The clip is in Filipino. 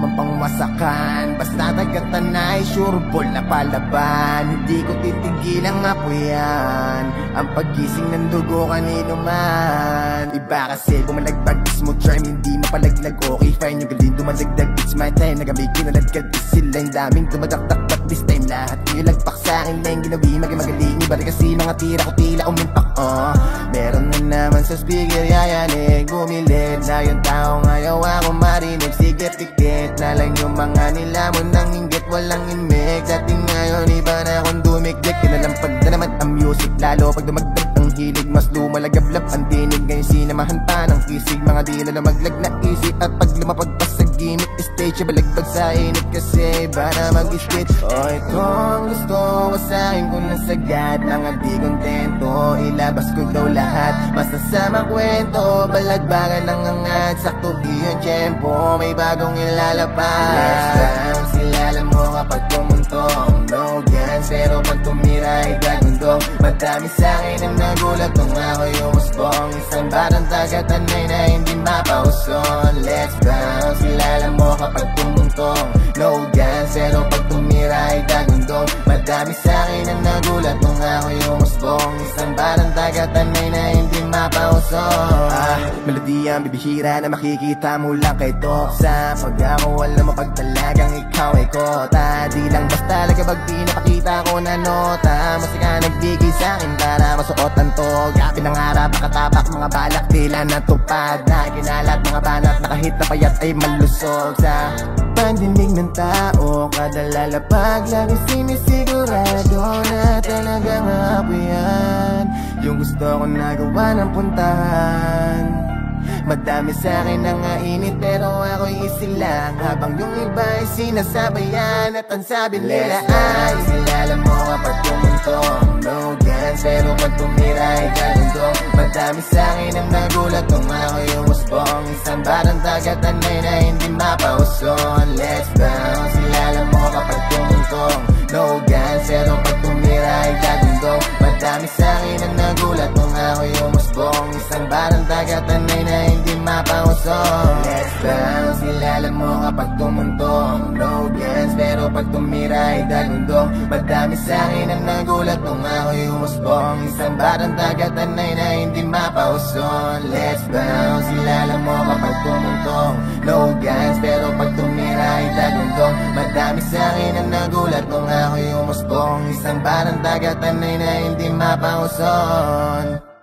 man pangwasakan. Basta taga-Tanay, sure ball na palaban. Hindi ko titigil ang apoyan, ang pagising ng dugo kanino man. Iba kasi bumalagpag smooth try, hindi mapalaglag. Okay fine yung galing dumadagdag, it's my time. Nagamay kinaladkad, sila yung daming dumadaktak. But this time lahat kayo lagpak sa akin lang ginawi. Magaling iba rin kasi mga tira ko tila umimpak. Meron na naman sa speaker yayanig, bumilid na yung tao ngayaw ako marinig. Sige pikit na lang yung mga nilamon ng inggit, walang imig. Dating ngayon iba na akong dumikdik, kinalampag na naman ang music. Lalo pag dumagdag ang hilig, mas lumalagablap ang dinig. Ngayon sinamahan pa ng kisig, mga di na lamaglag na isip. At pag lumapag pa sa gimmick stage, balagbag sa init kasi iba na mag-stitch. Ito ang gusto ko sa akin kung nasagad. Mga di kontento, ilabas ko daw lahat. Masasamang kwento, balagbagan ng angad. Sakto di yung tiyempo, may bagong ilalabas. Let's dance, ilala mo kapag tumuntong. No guns, pero pag tumira ay gagundong. Madami sa'kin ang nagulat nung ako yung usbong. Isang batang taga-Tanay na hindi mapauson. Let's bounce, ilala mo kapag tumuntong. No guns, pero pag tumira ay gagundong. Madami sa'kin ang nagulat nung ako yung usbong. Isang batang taga-Tanay na hindi mapauson. Melodiya ang bibihira na makikita mo lang kay Toksa. Pag ako alam mo pag talagang ikaw ay kota. Di lang basta talaga pag pinapakita ko na nota. Musika nagbigay sa'kin para masuotan to. Gabi ng harap, nakatapak mga balak tila natupad. Na kinalat mga banat na kahit napayat ay malusog sa pandinig ng tao. Kada lalapag lagi sinisigurado na talagang apoyan yung gusto ko nagawa ng puntahan. Madami sa'kin ang init pero ako'y easy lang. Habang yung iba ay sinasabayan at ang sabi nila ay silala mo kapag tumuntong. No guns, pero pag tumira ay gagundong. Madami sa'kin ang nagulat nung ako yung usbong. Isang batang taga-Tanay na hindi mapauson. Let's bounce, silala mo kapag tumuntong. No guns, pero pag tumira ay gagundong. Madami sa'kin ang nagulat nung ako yung usbong. Isang batang taga-Tanay na hindi mapauson. Let's bounce, ilala mo kapag tumuntong. No guns, pero pag tumira ay gagundong. Madami sa'kin ang nagulat nung ako yung usbong. Isang batang taga-Tanay na hindi mapauson. Let's bounce, ilala mo kapag tumuntong. No guns, pero pag tumira ay gagundong. Madami sa'kin ang nagulat nung ako yung usbong. Isang batang taga-Tanay na hindi mapauson.